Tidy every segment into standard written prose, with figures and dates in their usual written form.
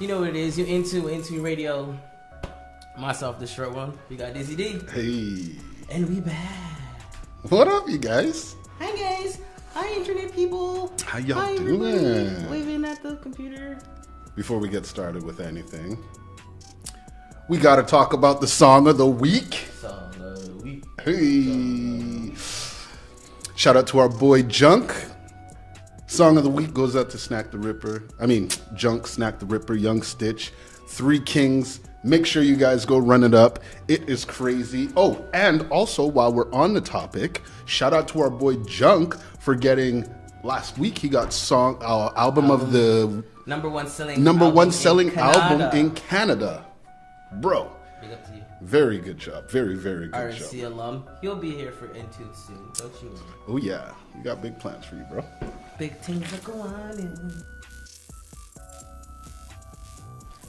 You know what it is. You into radio. Myself, the short one. We got Dizzy D. Hey. And we back. What up, you guys? Hi, guys. Hi, internet people. How y'all Hi, doing? everybody. Waving at the computer. Before we get started with anything, we got to talk about the song of the week. Song of the week. Hey. Shout out to our boy Junk. Song of the week goes out to Junk, Snack the Ripper, Young Stitch, Three Kings. Make sure you guys go run it up. It is crazy. Oh, and also while we're on the topic, shout out to our boy Junk for getting, last week he got album of the number one selling album in Canada. Bro. Big up to you. Very good job. Very, very good RNC job. alum. He'll be here for inTUNE soon. Don't you worry. Oh yeah. We got big plans for you, bro. Big things are going on. And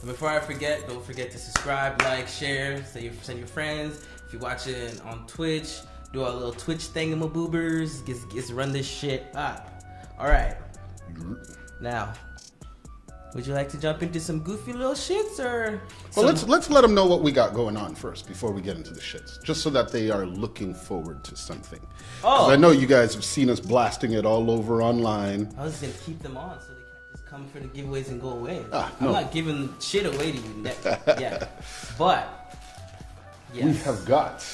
before I forget, don't forget to subscribe, like, share, send your friends. If you're watching on Twitch, do our little Twitch thingamaboobers. Let's run this shit up. All right. Now, would you like to jump into some goofy little shits or? Well, let's let them know what we got going on first before we get into the shits, just so that they are looking forward to something. Oh, I know you guys have seen us blasting it all over online. I was gonna keep them on so they can't just come for the giveaways and go away. No. I'm not giving shit away to you yet, but yes. We have got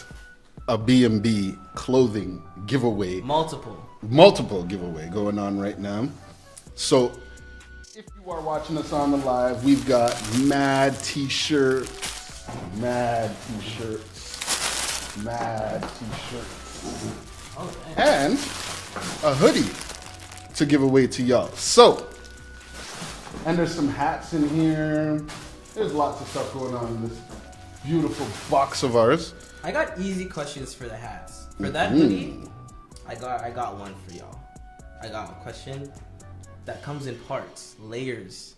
a BMB clothing giveaway, multiple giveaway going on right now. So if you are watching us on the live, we've got mad t-shirts, and a hoodie to give away to y'all. So, and there's some hats in here. There's lots of stuff going on in this beautiful box of ours. I got easy questions for the hats. For that hoodie, I got one for y'all. I got a question that comes in parts, layers,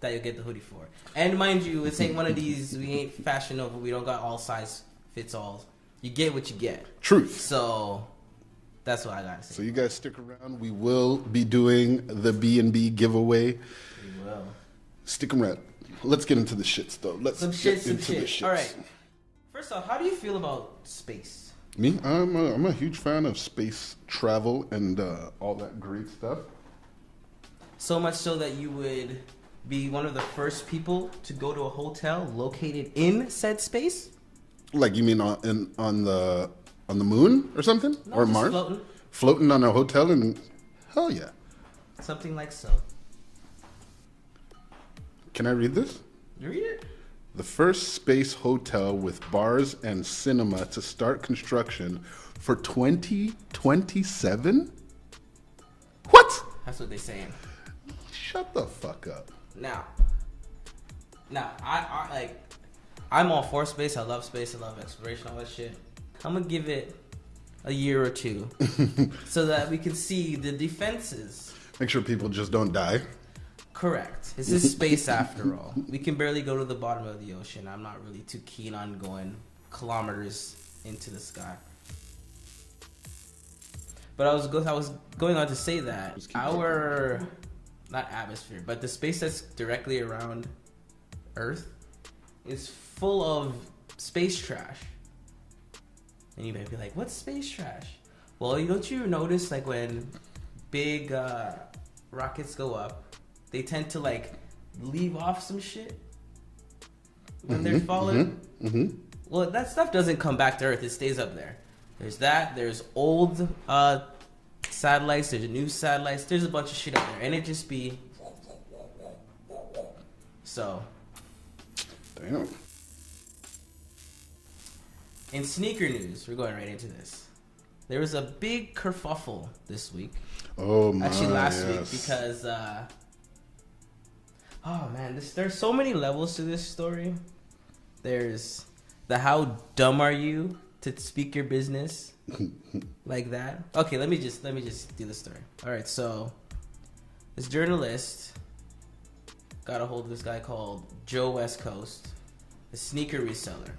that you'll get the hoodie for. And mind you, this ain't one of these, we ain't Fashion Nova, we don't got all size fits all. You get what you get. Truth. So, that's what I gotta say. So you guys stick around. We will be doing the B&B giveaway. We will. Stick around. Let's get into the shits, though. Let's get into the shits. All right. First off, how do you feel about space? Me? I'm a huge fan of space travel and all that great stuff. So much so that you would be one of the first people to go to a hotel located in said space? Like you mean on the moon or something? No, or just Mars? Floating. Floating on a hotel and hell yeah. Something like so. Can I read this? You read it? The first space hotel with bars and cinema to start construction for 2027? What? That's what they're saying. Shut the fuck up. Now, I'm all for space. I love space. I love exploration, all that shit. I'm gonna give it a year or two so that we can see the defenses. Make sure people just don't die. Correct. This is space after all. We can barely go to the bottom of the ocean. I'm not really too keen on going kilometers into the sky. But I was going on to say that our, not atmosphere, but the space that's directly around Earth is full of space trash. And you might be like, what's space trash? Well, don't you notice like when big rockets go up, they tend to like leave off some shit when they're falling? Well, that stuff doesn't come back to Earth. It stays up there. There's that. There's old satellites. There's new satellites. There's a bunch of shit up there. And it just be... So... Damn. In sneaker news, we're going right into this. There was a big kerfuffle this week. Oh my! Actually, last week because, oh man, there's so many levels to this story. There's the how dumb are you to speak your business like that. Okay, let me just do the story. All right, so this journalist got a hold of this guy called Joe West Coast, a sneaker reseller.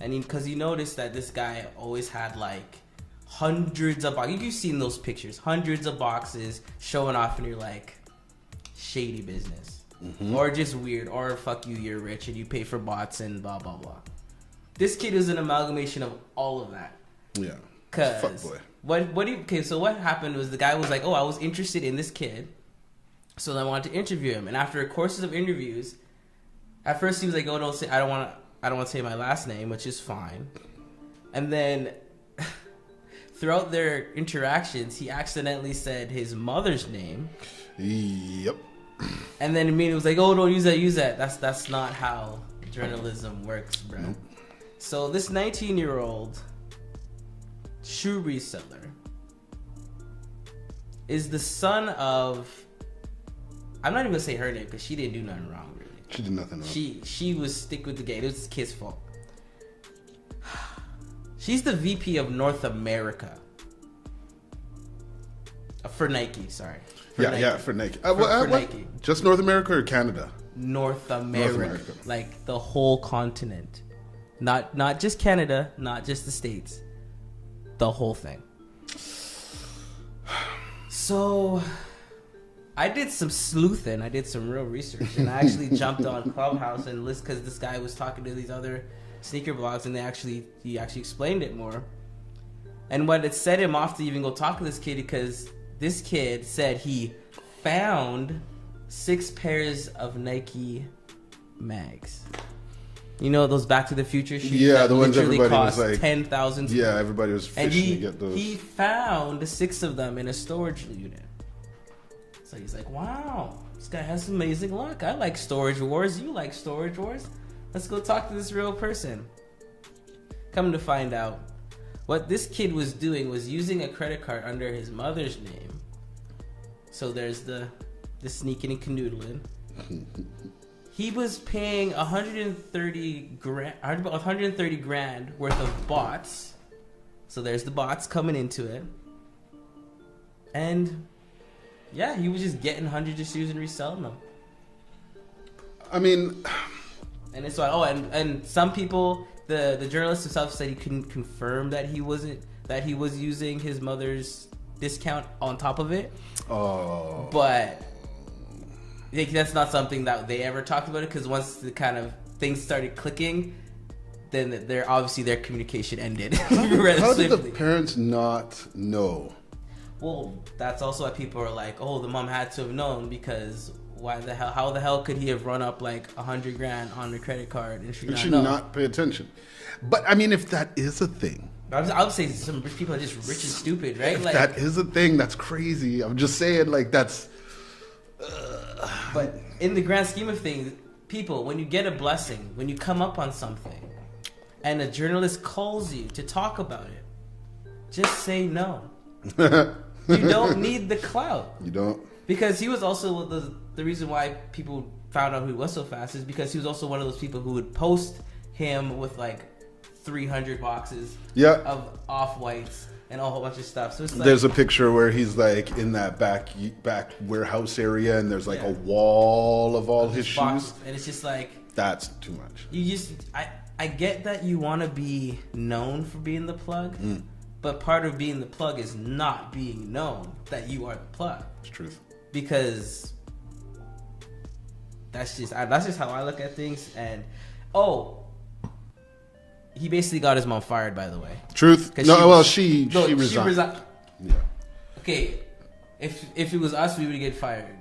And because he noticed that this guy always had like hundreds of boxes. You've seen those pictures. Hundreds of boxes showing off, and you're like, shady business. or just weird, or fuck you, you're rich and you pay for bots and blah blah blah. This kid is an amalgamation of all of that. Yeah. Cause Fuckboy. So what happened was the guy was like, oh, I was interested in this kid, so I wanted to interview him. And after courses of interviews, at first he was like, oh, I don't want to say my last name, which is fine. And then throughout their interactions, he accidentally said his mother's name. Yep. And then immediately was like, oh, don't use that. That's not how journalism works, bro. Nope. So this 19-year-old shoe reseller is the son of, I'm not even gonna say her name because she didn't do nothing wrong, really. She did nothing wrong. She was stick with the game. It was his kid's fault. She's the VP of North America for Nike. Sorry. For Nike. For Nike. Just North America or Canada? North America. Like the whole continent. Not just Canada, not just the States. The whole thing. So I did some sleuthing. I did some real research. And I actually jumped on Clubhouse and listened because this guy was talking to these other sneaker blogs and he actually explained it more. And what it set him off to even go talk to this kid because this kid said he found 6 pairs of Nike mags. You know those Back to the Future shoes? Yeah, the ones everybody cost was like $10,000. Yeah, everybody was fishing to get those. He found 6 of them in a storage unit. So he's like, "Wow, this guy has amazing luck. I like Storage Wars. You like Storage Wars? Let's go talk to this real person." Come to find out, what this kid was doing was using a credit card under his mother's name. So there's the sneaking and canoodling. He was paying 130 grand worth of bots. So there's the bots coming into it. And yeah, he was just getting hundreds of shoes and reselling them. I mean, and it's like, and some people, the journalist himself said he couldn't confirm that he was using his mother's discount on top of it. Oh. But I think that's not something that they ever talked about it because once the kind of things started clicking, then their communication ended. How did the parents not know? Well, that's also why people are like, oh, the mom had to have known because how the hell could he have run up like 100 grand on the credit card and she not pay attention? But I mean, if that is a thing. I would say some rich people are just rich and stupid, right? If that is a thing, that's crazy. I'm just saying, like, that's... But in the grand scheme of things, people, when you get a blessing, when you come up on something, and a journalist calls you to talk about it, just say no. You don't need the clout. You don't. Because he was also the reason why people found out who he was so fast is because he was also one of those people who would post him with like 300 boxes of Off-Whites and a whole bunch of stuff. So it's like, there's a picture where he's like in that back warehouse area and there's like a wall of all his shoes. And it's just like... That's too much. I get that you want to be known for being the plug, but part of being the plug is not being known that you are the plug. It's truth. Because that's just how I look at things. And he basically got his mom fired, by the way. Truth. She resigned. Yeah. Okay, if it was us, we would get fired.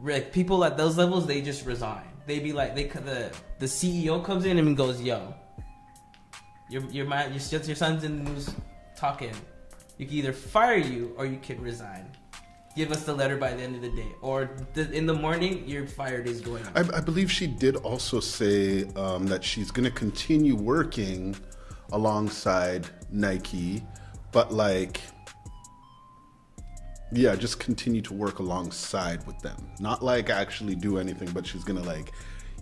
Like people at those levels, they just resign. They be like, the CEO comes in and goes, "Yo, your son's in the news talking. You can either fire you or you can resign. Give us the letter by the end of the day, or in the morning, your fired is going on." I believe she did also say that she's going to continue working alongside Nike, but just continue to work alongside with them. Not like actually do anything, but she's going to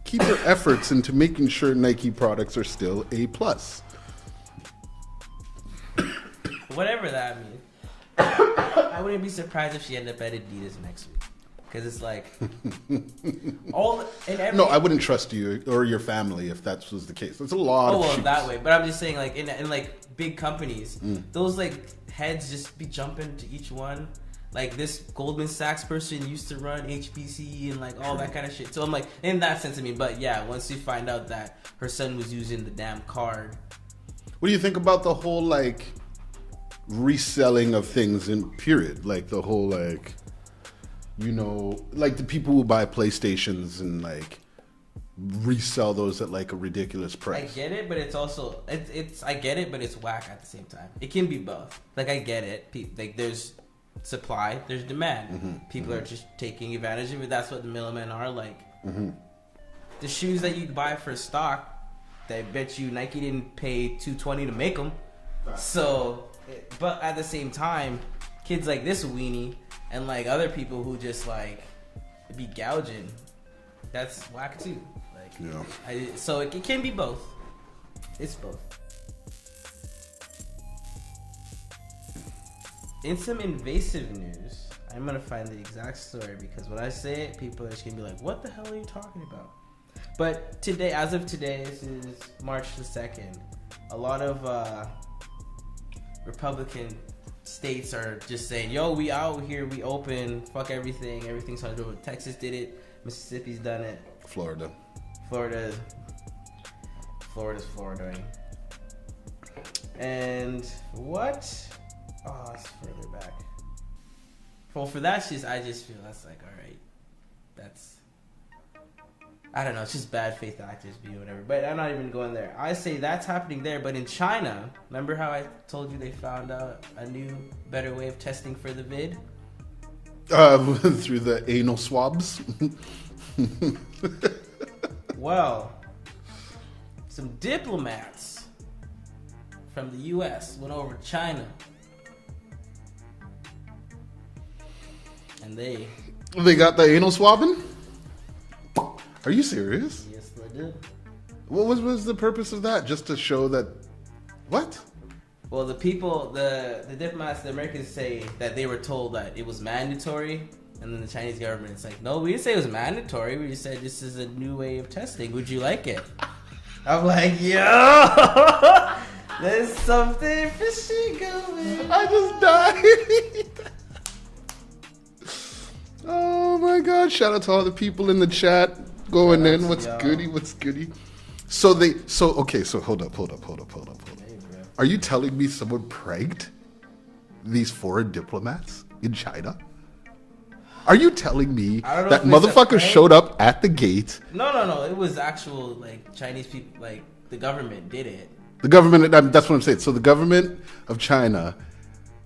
keep her efforts into making sure Nike products are still A+. Whatever that means. I wouldn't be surprised if she ended up at Adidas next week, because it's like No, I wouldn't trust you or your family if that was the case. That's a lot. of shoes. That way. But I'm just saying, in big companies, those heads just be jumping to each one. like this Goldman Sachs person used to run HBC and like all that kind of shit. So I'm like, in that sense, I mean, but yeah, once you find out that her son was using the damn card. What do you think about the whole like reselling of things in period? Like the whole like, you know, like the people who buy PlayStations and like resell those at like a ridiculous price. I get it, but it's also it's I get it, but it's whack at the same time. It can be both. Like I get it. Like there's supply, there's demand. People are just taking advantage of it. That's what the middlemen are like. The shoes that you buy for stock, I bet you Nike didn't pay $220 to make them. So, but at the same time, kids like this weenie and like other people who just like be gouging, that's whack too. Like, yeah. So it can be both. It's both. In some invasive news, I'm gonna find the exact story because when I say it, people are just gonna be like, "What the hell are you talking about?" But today, as of today, this is March the 2nd. A lot of Republican states are just saying, "Yo, we out here, we open, fuck everything, everything's on the road." Texas did it, Mississippi's done it, Florida's Floridaing. And what? Oh, it's further back. Well, for that shit, I just feel that's like, all right, that's, I don't know, it's just bad faith actors being whatever. But I'm not even going there. I say that's happening there, but in China, remember how I told you they found out a new, better way of testing for the vid? Through the anal swabs. Well, some diplomats from the U.S. went over to China. And they got the anal swabbing? Are you serious? Yes, they did. What was the purpose of that? Just to show that... What? Well, the people, the diplomats, the Americans say that they were told that it was mandatory. And then the Chinese government's like, no, we didn't say it was mandatory. We just said this is a new way of testing. Would you like it? I'm like, yo! There's something fishy going. I just died. Oh my God! Shout out to all the people in the chat going in. What's goody? What's goody? So hold up. Hey, Are you telling me someone pranked these foreign diplomats in China? Are you telling me that motherfucker showed up at the gate? No. It was actual like Chinese people. Like the government did it. The government. That's what I'm saying. So the government of China.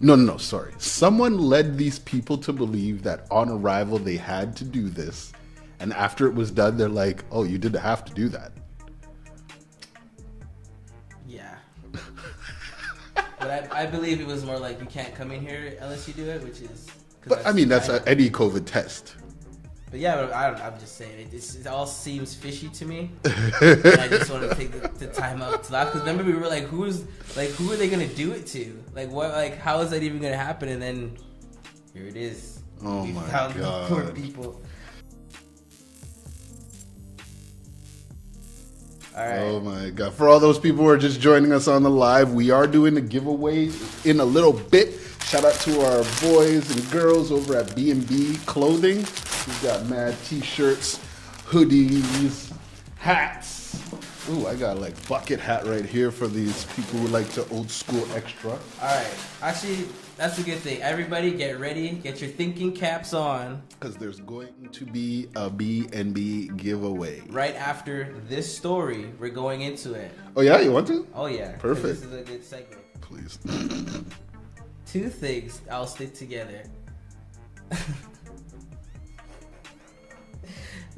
No, sorry. Someone led these people to believe that on arrival they had to do this. And after it was done, they're like, oh, you didn't have to do that. Yeah. But I believe it was more like you can't come in here unless you do it, which is... But I mean, that's any COVID test. But yeah, but I'm just saying, it all seems fishy to me. And I just want to take the time out to laugh. Because remember, we were like, who are they going to do it to? Like, what? Like, how is that even going to happen? And then, here it is. Oh my God. Poor people. All right. Oh my God. For all those people who are just joining us on the live, we are doing a giveaway in a little bit. Shout out to our boys and girls over at BMB Clothing. We've got mad t-shirts, hoodies, hats. Ooh, I got like bucket hat right here for these people who like to old school extra. All right. Actually, that's a good thing. Everybody get ready. Get your thinking caps on. Because there's going to be a BNB giveaway. Right after this story, we're going into it. Oh yeah? You want to? Oh yeah. Perfect. This is a good segment. Please. Two things I'll stick together.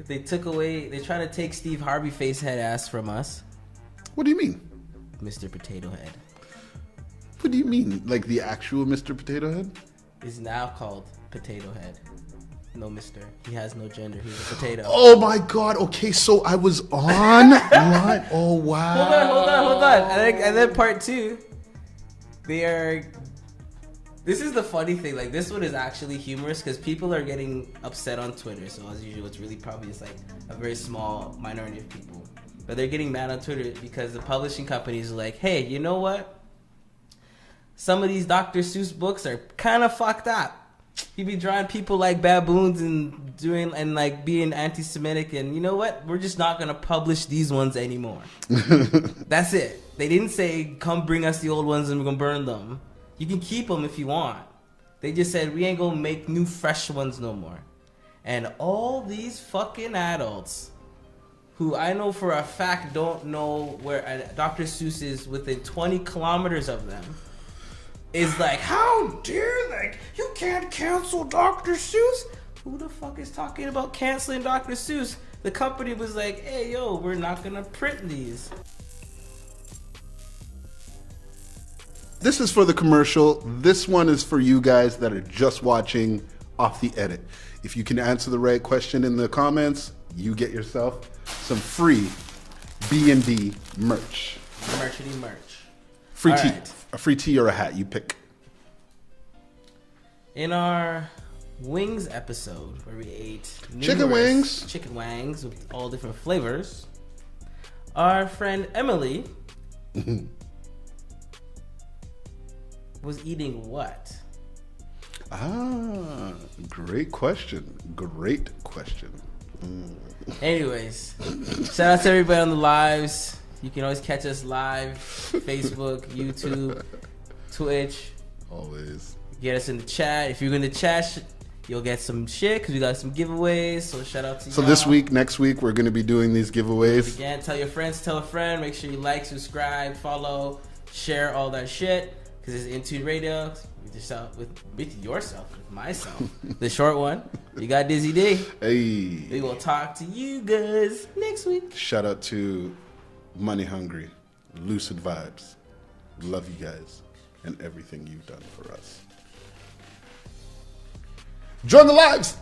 They try to take Steve Harvey face head ass from us. What do you mean? Mr. Potato Head. What do you mean? Like the actual Mr. Potato Head? Is now called Potato Head. No Mr. He has no gender. He's a potato. Oh my God. Okay, so I was on line. Oh wow. Hold on. And then part two. This is the funny thing. Like, this one is actually humorous because people are getting upset on Twitter. So as usual, it's really probably just like a very small minority of people. But they're getting mad on Twitter because the publishing companies are like, hey, you know what? Some of these Dr. Seuss books are kind of fucked up. He be drawing people like baboons and doing and like being anti-Semitic, and you know what? We're just not gonna publish these ones anymore. That's it. They didn't say come bring us the old ones and we're gonna burn them. You can keep them if you want. They just said we ain't gonna make new fresh ones no more. And all these fucking adults who I know for a fact don't know where Dr. Seuss is within 20 kilometers of them is like, how dare they? You can't cancel Dr. Seuss. Who the fuck is talking about canceling Dr. Seuss? The company was like, hey, yo, we're not gonna print these. This is for the commercial. This one is for you guys that are just watching off the edit. If you can answer the right question in the comments, you get yourself some free B&B merch. Merch. Free All tee. right. A free tee or a hat, you pick. In our wings episode where we ate Chicken wings with all different flavors, our friend Emily was eating what? Great question. Anyways, shout out to everybody on the lives. You can always catch us live, Facebook, YouTube, Twitch. Always. Get us in the chat. If you're in the chat, you'll get some shit because we got some giveaways. So shout out to you. So this week, next week, we're going to be doing these giveaways. Again, tell your friends, tell a friend. Make sure you like, subscribe, follow, share all that shit because it's inTUNE Radio with myself. The short one. You got Dizzy D. Hey. We will talk to you guys next week. Shout out to Money Hungry, Lucid Vibes. Love you guys and everything you've done for us. Join the lives.